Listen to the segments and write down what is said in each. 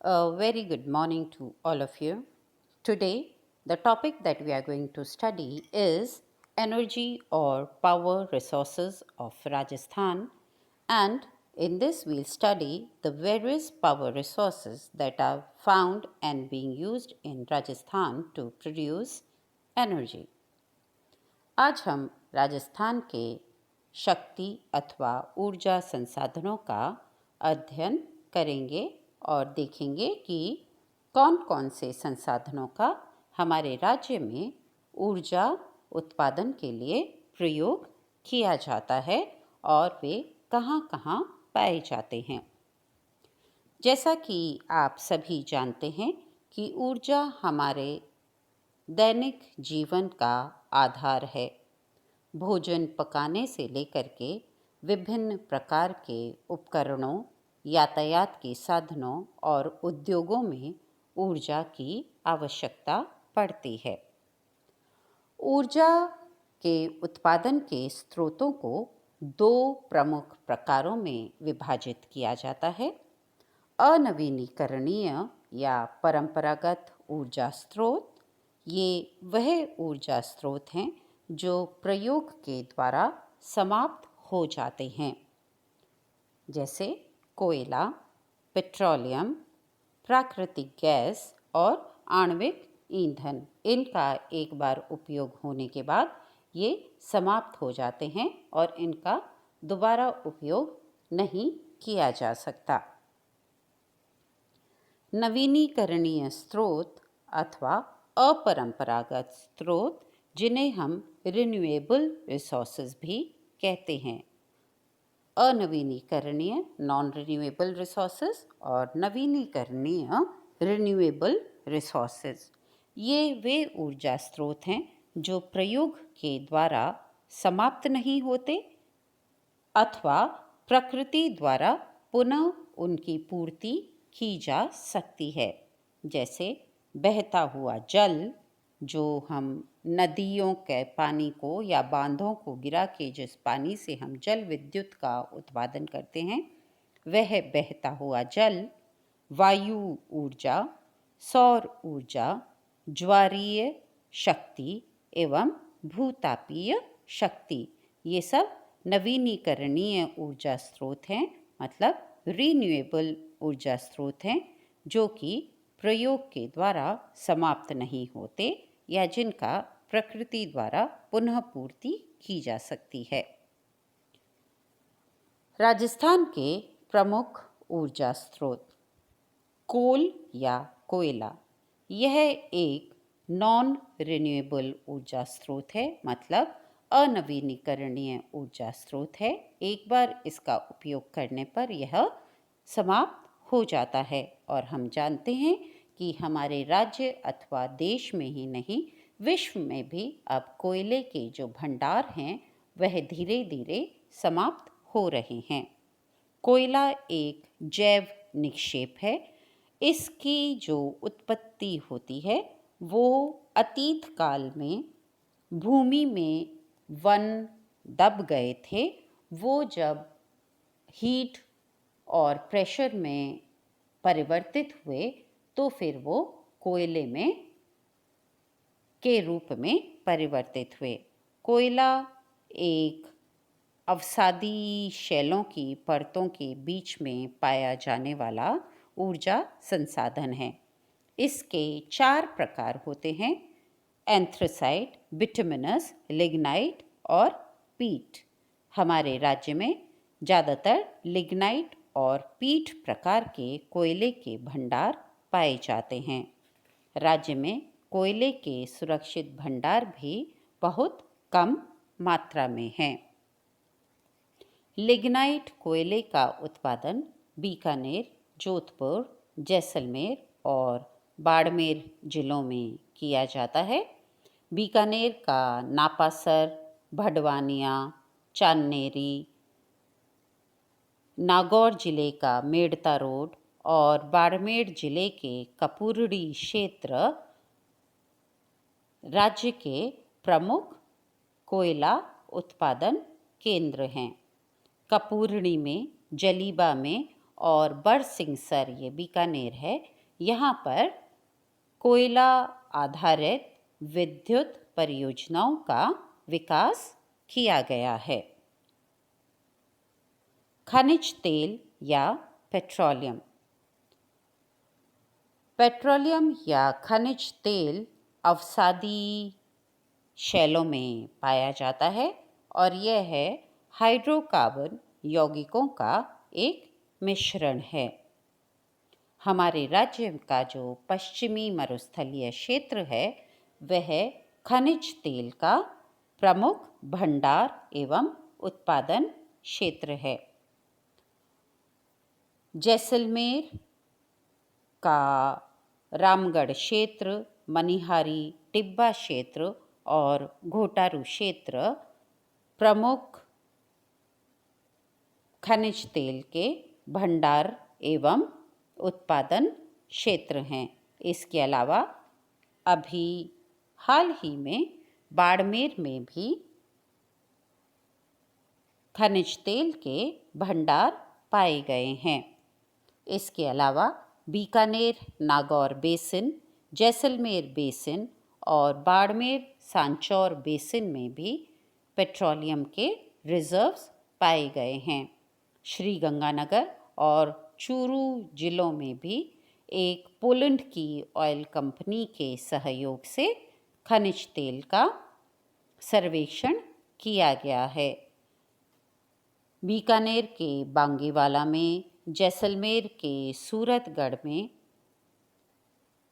A very good morning to all of you. Today, the topic that we are going to study is energy or power resources of Rajasthan, and in this, we'll study the various power resources that are found and being used in Rajasthan to produce energy. आज हम राजस्थान के शक्ति अथवा ऊर्जा संसाधनों का अध्ययन करेंगे और देखेंगे कि कौन कौन से संसाधनों का हमारे राज्य में ऊर्जा उत्पादन के लिए प्रयोग किया जाता है और वे कहाँ कहाँ पाए जाते हैं। जैसा कि आप सभी जानते हैं कि ऊर्जा हमारे दैनिक जीवन का आधार है। भोजन पकाने से लेकर के विभिन्न प्रकार के उपकरणों, यातायात के साधनों और उद्योगों में ऊर्जा की आवश्यकता पड़ती है। ऊर्जा के उत्पादन के स्रोतों को दो प्रमुख प्रकारों में विभाजित किया जाता है। अनवीनीकरणीय या परंपरागत ऊर्जा स्रोत, ये वह ऊर्जा स्रोत हैं जो प्रयोग के द्वारा समाप्त हो जाते हैं, जैसे कोयला, पेट्रोलियम, प्राकृतिक गैस और आणविक ईंधन। इनका एक बार उपयोग होने के बाद ये समाप्त हो जाते हैं और इनका दोबारा उपयोग नहीं किया जा सकता। नवीनीकरणीय स्रोत अथवा अपरंपरागत स्रोत, जिन्हें हम रिन्यूएबल रिसोर्सेज भी कहते हैं। अनवीनीकरणीय नॉन रिन्यूएबल रिसोर्सेज और नवीनीकरणीय रिन्यूएबल रिसोर्सेज, ये वे ऊर्जा स्रोत हैं जो प्रयोग के द्वारा समाप्त नहीं होते अथवा प्रकृति द्वारा पुनः उनकी पूर्ति की जा सकती है। जैसे बहता हुआ जल, जो हम नदियों के पानी को या बांधों को गिरा के जिस पानी से हम जल विद्युत का उत्पादन करते हैं, वह बहता हुआ जल, वायु ऊर्जा, सौर ऊर्जा, ज्वारीय शक्ति एवं भूतापीय शक्ति, ये सब नवीनीकरणीय ऊर्जा स्रोत हैं, मतलब रिन्यूएबल ऊर्जा स्रोत हैं, जो कि प्रयोग के द्वारा समाप्त नहीं होते या जिनका प्रकृति द्वारा पुनः पूर्ति की जा सकती है। राजस्थान के प्रमुख ऊर्जा स्रोत, कोल या कोयला, यह एक नॉन रिन्यूएबल ऊर्जा स्रोत है, मतलब अनवीनीकरणीय ऊर्जा स्रोत है। एक बार इसका उपयोग करने पर यह समाप्त हो जाता है और हम जानते हैं कि हमारे राज्य अथवा देश में ही नहीं, विश्व में भी अब कोयले के जो भंडार हैं वह धीरे धीरे समाप्त हो रहे हैं। कोयला एक जैव निक्षेप है। इसकी जो उत्पत्ति होती है वो अतीत काल में भूमि में वन दब गए थे। वो जब हीट और प्रेशर में परिवर्तित हुए तो फिर वो कोयले में के रूप में परिवर्तित हुए। कोयला एक अवसादी शैलों की परतों के बीच में पाया जाने वाला ऊर्जा संसाधन है। इसके 4 प्रकार होते हैं: एंथ्रासाइट, बिटुमिनस, लिग्नाइट और पीट। हमारे राज्य में ज़्यादातर लिग्नाइट और पीट प्रकार के कोयले के भंडार पाए जाते हैं। राज्य में कोयले के सुरक्षित भंडार भी बहुत कम मात्रा में हैं। लिग्नाइट कोयले का उत्पादन बीकानेर, जोधपुर, जैसलमेर और बाड़मेर जिलों में किया जाता है। बीकानेर का नापासर, भडवानिया, चांदनेरी, नागौर जिले का मेड़ता रोड और बाड़मेर जिले के कपूरड़ी क्षेत्र राज्य के प्रमुख कोयला उत्पादन केंद्र हैं। कपूरड़ी में, जलीबा में और बरसिंगसर ये बीकानेर है, यहाँ पर कोयला आधारित विद्युत परियोजनाओं का विकास किया गया है। खनिज तेल या पेट्रोलियम। पेट्रोलियम या खनिज तेल अवसादी शैलों में पाया जाता है और यह है हाइड्रोकार्बन यौगिकों का एक मिश्रण है। हमारे राज्य का जो पश्चिमी मरुस्थलीय क्षेत्र है वह खनिज तेल का प्रमुख भंडार एवं उत्पादन क्षेत्र है। जैसलमेर का रामगढ़ क्षेत्र, मनिहारी टिब्बा क्षेत्र और घोटारू क्षेत्र प्रमुख खनिज तेल के भंडार एवं उत्पादन क्षेत्र हैं। इसके अलावा अभी हाल ही में बाड़मेर में भी खनिज तेल के भंडार पाए गए हैं। इसके अलावा बीकानेर नागौर बेसिन, जैसलमेर बेसिन और बाड़मेर सांचौर बेसिन में भी पेट्रोलियम के रिजर्व्स पाए गए हैं। श्री गंगानगर और चूरू जिलों में भी एक पोलैंड की ऑयल कंपनी के सहयोग से खनिज तेल का सर्वेक्षण किया गया है। बीकानेर के बांगीवाला में, जैसलमेर के सूरतगढ़ में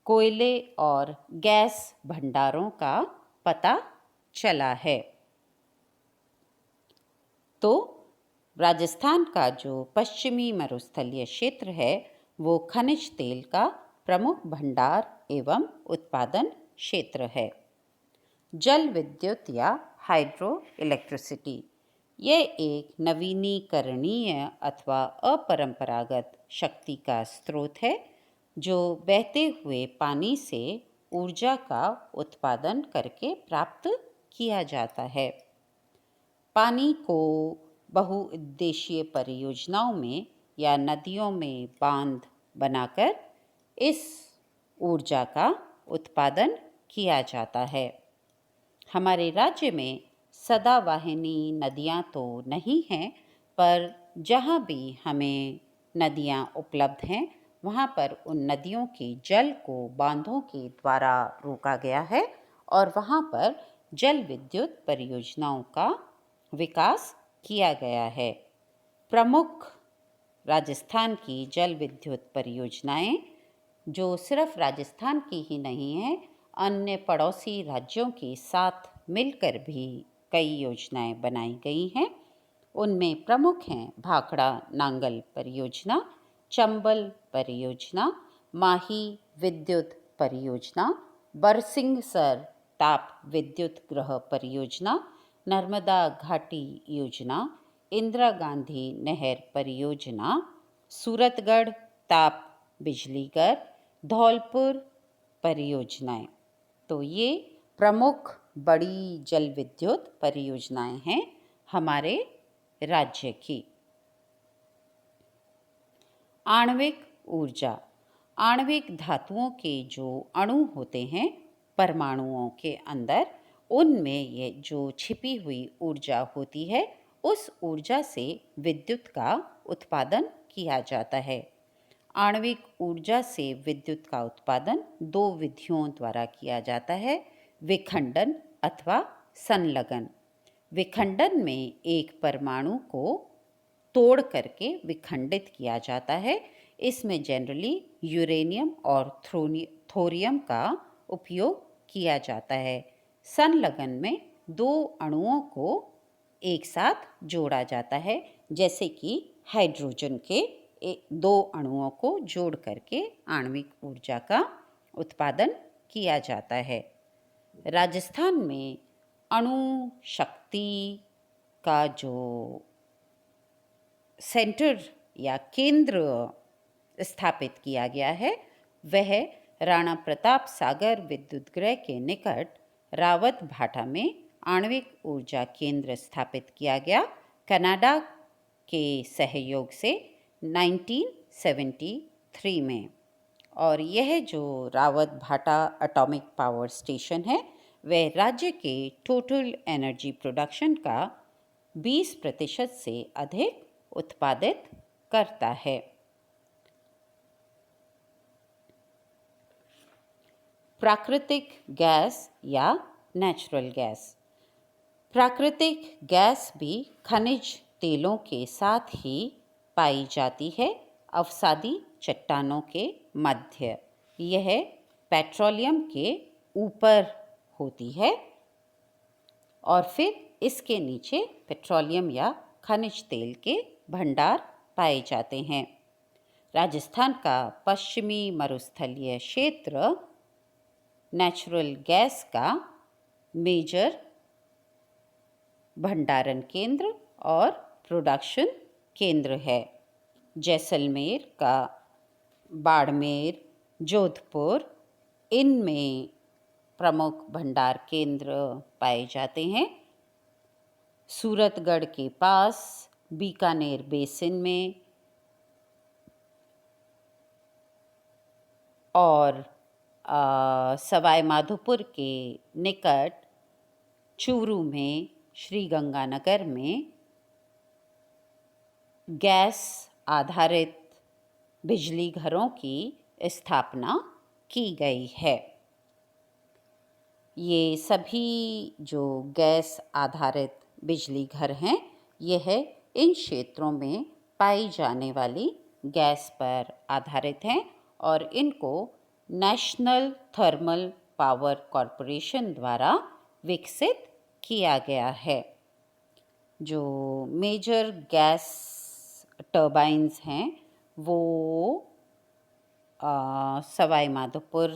कोयले और गैस भंडारों का पता चला है। तो राजस्थान का जो पश्चिमी मरुस्थलीय क्षेत्र है वो खनिज तेल का प्रमुख भंडार एवं उत्पादन क्षेत्र है। जल विद्युत या हाइड्रो इलेक्ट्रिसिटी, यह एक नवीनीकरणीय अथवा अपरंपरागत शक्ति का स्रोत है जो बहते हुए पानी से ऊर्जा का उत्पादन करके प्राप्त किया जाता है। पानी को बहुउद्देशीय परियोजनाओं में या नदियों में बांध बनाकर इस ऊर्जा का उत्पादन किया जाता है। हमारे राज्य में सदावाहिनी नदियाँ तो नहीं हैं, पर जहाँ भी हमें नदियाँ उपलब्ध हैं वहाँ पर उन नदियों के जल को बांधों के द्वारा रोका गया है और वहाँ पर जल विद्युत परियोजनाओं का विकास किया गया है। प्रमुख राजस्थान की जल विद्युत परियोजनाएं जो सिर्फ राजस्थान की ही नहीं है, अन्य पड़ोसी राज्यों के साथ मिलकर भी कई योजनाएं बनाई गई हैं। उनमें प्रमुख हैं भाखड़ा नांगल परियोजना, चंबल परियोजना, माही विद्युत परियोजना, बरसिंगसर ताप विद्युत गृह परियोजना, नर्मदा घाटी योजना, इंदिरा गांधी नहर परियोजना, सूरतगढ़ ताप बिजली घर, धौलपुर परियोजनाएं। तो ये प्रमुख बड़ी जल विद्युत परियोजनाएं हैं हमारे राज्य की। आणविक ऊर्जा, आणविक धातुओं के जो अणु होते हैं परमाणुओं के अंदर, उनमें ये जो छिपी हुई ऊर्जा होती है उस ऊर्जा से विद्युत का उत्पादन किया जाता है। आणविक ऊर्जा से विद्युत का उत्पादन दो विधियों द्वारा किया जाता है, विखंडन अथवा संलग्न। विखंडन में एक परमाणु को तोड़ करके विखंडित किया जाता है। इसमें जनरली यूरेनियम और थोरियम का उपयोग किया जाता है। संलग्न में दो अणुओं को एक साथ जोड़ा जाता है, जैसे कि हाइड्रोजन के दो अणुओं को जोड़ करके आणविक ऊर्जा का उत्पादन किया जाता है। राजस्थान में अणु शक्ति का जो सेंटर या केंद्र स्थापित किया गया है वह राणा प्रताप सागर विद्युत गृह के निकट रावत भाटा में आणविक ऊर्जा केंद्र स्थापित किया गया। कनाडा के सहयोग से 1973 में। और यह जो रावत भाटा एटॉमिक पावर स्टेशन है वह राज्य के टोटल एनर्जी प्रोडक्शन का 20% से अधिक उत्पादित करता है। प्राकृतिक गैस या नेचुरल गैस। प्राकृतिक गैस भी खनिज तेलों के साथ ही पाई जाती है अवसादी चट्टानों के मध्य। यह पेट्रोलियम के ऊपर होती है और फिर इसके नीचे पेट्रोलियम या खनिज तेल के भंडार पाए जाते हैं। राजस्थान का पश्चिमी मरुस्थलीय क्षेत्र नेचुरल गैस का मेजर भंडारण केंद्र और प्रोडक्शन केंद्र है। जैसलमेर का बाड़मेर, जोधपुर, इनमें प्रमुख भंडार केंद्र पाए जाते हैं। सूरतगढ़ के पास बीकानेर बेसिन में और सवाई माधोपुर के निकट चूरू में, श्री गंगानगर में गैस आधारित बिजली घरों की स्थापना की गई है। ये सभी जो गैस आधारित बिजली घर हैं यह इन क्षेत्रों में पाई जाने वाली गैस पर आधारित हैं और इनको नेशनल थर्मल पावर कॉरपोरेशन द्वारा विकसित किया गया है। जो मेजर गैस टर्बाइन्स हैं वो सवाई माधोपुर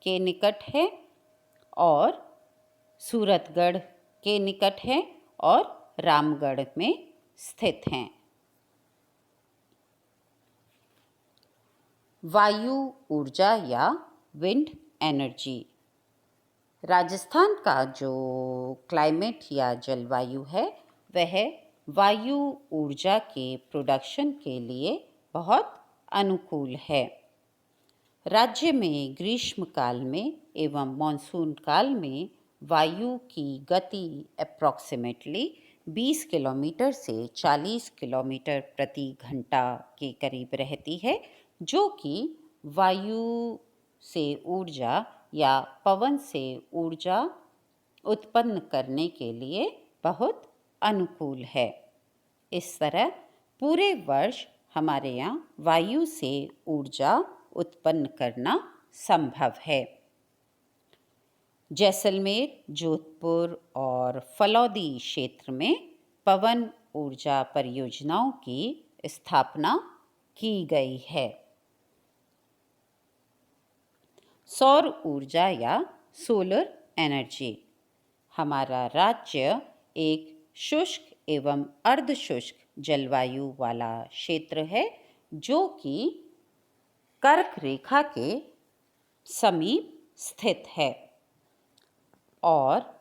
के निकट है और सूरतगढ़ के निकट है और रामगढ़ में स्थित हैं। वायु ऊर्जा या विंड एनर्जी। राजस्थान का जो क्लाइमेट या जलवायु है वह वायु ऊर्जा के प्रोडक्शन के लिए बहुत अनुकूल है। राज्य में ग्रीष्म काल में एवं मॉनसून काल में वायु की गति अप्रॉक्सीमेटली 20 किलोमीटर से 40 किलोमीटर प्रति घंटा के करीब रहती है, जो कि वायु से ऊर्जा या पवन से ऊर्जा उत्पन्न करने के लिए बहुत अनुकूल है। इस तरह पूरे वर्ष हमारे यहाँ वायु से ऊर्जा उत्पन्न करना संभव है। जैसलमेर, जोधपुर और फलौदी क्षेत्र में पवन ऊर्जा परियोजनाओं की स्थापना की गई है। सौर ऊर्जा या सोलर एनर्जी। हमारा राज्य एक शुष्क एवं अर्धशुष्क जलवायु वाला क्षेत्र है जो कि कर्क रेखा के समीप स्थित है और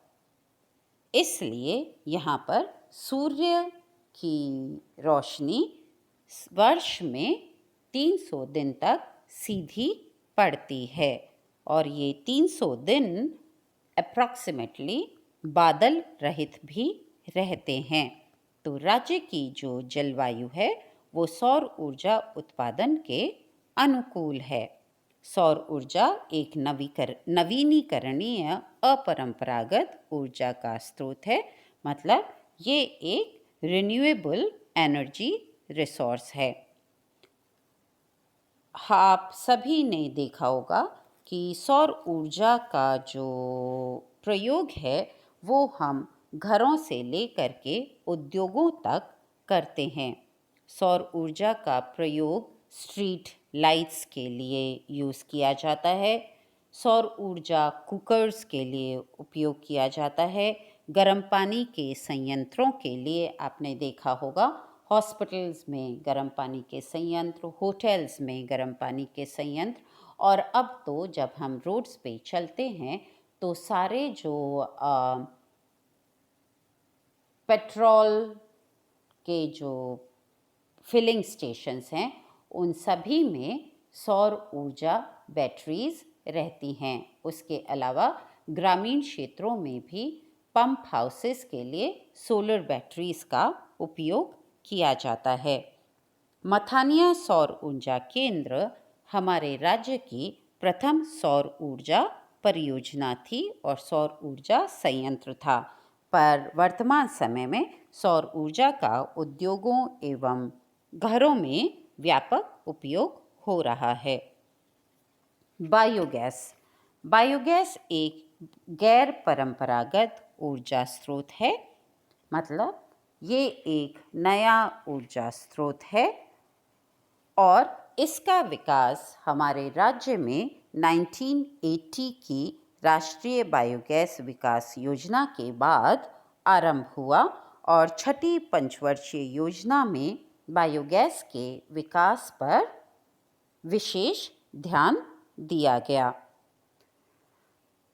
इसलिए यहाँ पर सूर्य की रोशनी वर्ष में 300 दिन तक सीधी पड़ती है और ये 300 दिन अप्रॉक्सीमेटली बादल रहित भी रहते हैं। तो राज्य की जो जलवायु है वो सौर ऊर्जा उत्पादन के अनुकूल है। सौर ऊर्जा एक नवीनीकरणीय अपरंपरागत ऊर्जा का स्रोत है, मतलब ये एक रिन्यूएबल एनर्जी रिसोर्स है। आप सभी ने देखा होगा कि सौर ऊर्जा का जो प्रयोग है वो हम घरों से लेकर के उद्योगों तक करते हैं। सौर ऊर्जा का प्रयोग स्ट्रीट लाइट्स के लिए यूज़ किया जाता है। सौर ऊर्जा कुकर्स के लिए उपयोग किया जाता है। गर्म पानी के संयंत्रों के लिए आपने देखा होगा हॉस्पिटल्स में गर्म पानी के संयंत्र, होटल्स में गर्म पानी के संयंत्र, और अब तो जब हम रोड्स पे चलते हैं तो सारे जो पेट्रोल के जो फिलिंग स्टेशंस हैं, उन सभी में सौर ऊर्जा बैटरीज रहती हैं। उसके अलावा ग्रामीण क्षेत्रों में भी पंप हाउसेस के लिए सोलर बैटरीज का उपयोग किया जाता है। मथानिया सौर ऊर्जा केंद्र हमारे राज्य की प्रथम सौर ऊर्जा परियोजना थी और सौर ऊर्जा संयंत्र था, पर वर्तमान समय में सौर ऊर्जा का उद्योगों एवं घरों में व्यापक उपयोग हो रहा है। बायोगैस। बायोगैस एक गैर परंपरागत ऊर्जा स्रोत है, मतलब ये एक नया ऊर्जा स्रोत है और इसका विकास हमारे राज्य में 1980 की राष्ट्रीय बायोगैस विकास योजना के बाद आरंभ हुआ और छठी पंचवर्षीय योजना में बायोगैस के विकास पर विशेष ध्यान दिया गया।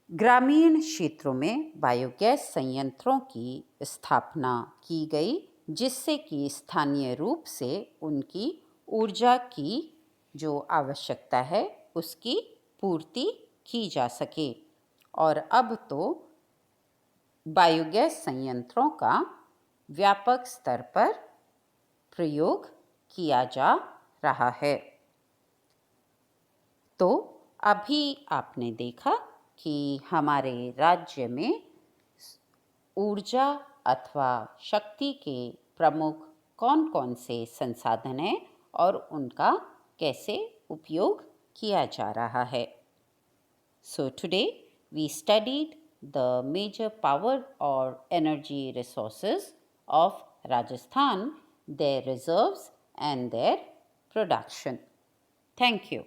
ग्रामीण क्षेत्रों में बायोगैस संयंत्रों की स्थापना की गई, जिससे कि स्थानीय रूप से उनकी ऊर्जा की जो आवश्यकता है उसकी पूर्ति की जा सके। और अब तो बायोगैस संयंत्रों का व्यापक स्तर पर प्रयोग किया जा रहा है। तो अभी आपने देखा कि हमारे राज्य में ऊर्जा अथवा शक्ति के प्रमुख कौन कौन से संसाधन हैं और उनका कैसे उपयोग किया जा रहा है। So today we studied the major power or energy resources of Rajasthan, their reserves and their production. Thank you.